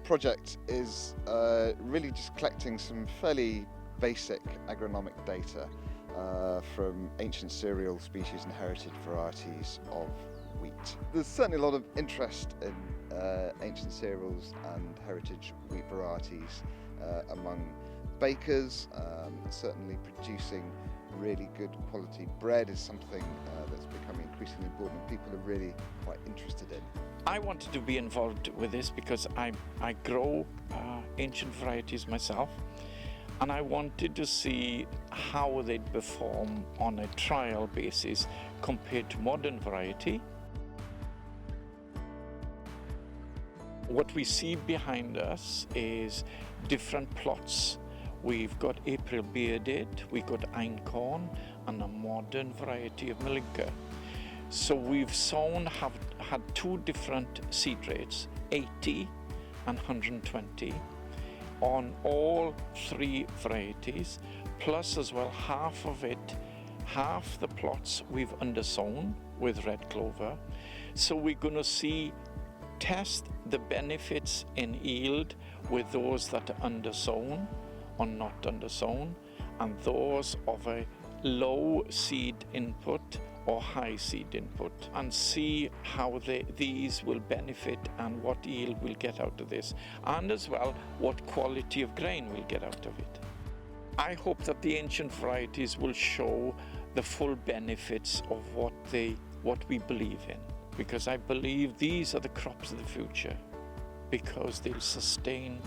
project is really just collecting some fairly basic agronomic data from ancient cereal species and heritage varieties of wheat. There's certainly a lot of interest in ancient cereals and heritage wheat varieties among bakers. Certainly producing really good quality bread is something that's becoming increasingly important. People are really quite interested in. I wanted to be involved with this because I grow ancient varieties myself, and I wanted to see how they'd perform on a trial basis compared to modern variety. What we see behind us is different plots. We've got April bearded, we've got einkorn, and a modern variety of Malinka. So we've had two different seed rates, 80 and 120, on all three varieties, plus as well half the plots we've undersown with red clover. So we're going to test the benefits in yield with those that are undersown or not undersown, and those of a low seed input or high seed input, and see how these will benefit and what yield we'll get out of this, and as well what quality of grain we'll get out of it. I hope that the ancient varieties will show the full benefits of what we believe in, because I believe these are the crops of the future, because they'll sustain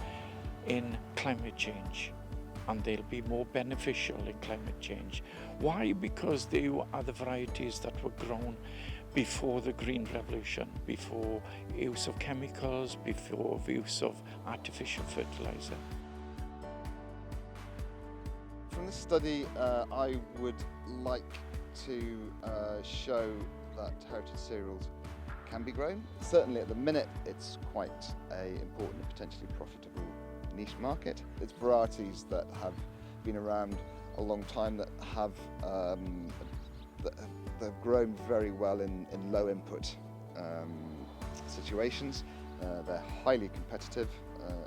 in climate change and they'll be more beneficial in climate change. Why? Because they are the varieties that were grown before the Green Revolution, before use of chemicals, before use of artificial fertilizer. From this study, I would like to show that heritage cereals can be grown. Certainly at the minute it's quite an important and potentially profitable niche market. It's varieties that have been around a long time, that have grown very well in low input situations. They're highly competitive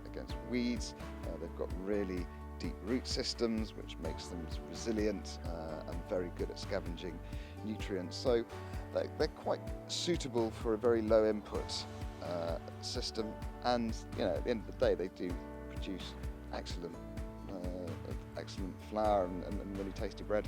against weeds. They've got really deep root systems, which makes them resilient and very good at scavenging nutrients. So they're quite suitable for a very low input system, and at the end of the day they do produce excellent flour and really tasty bread.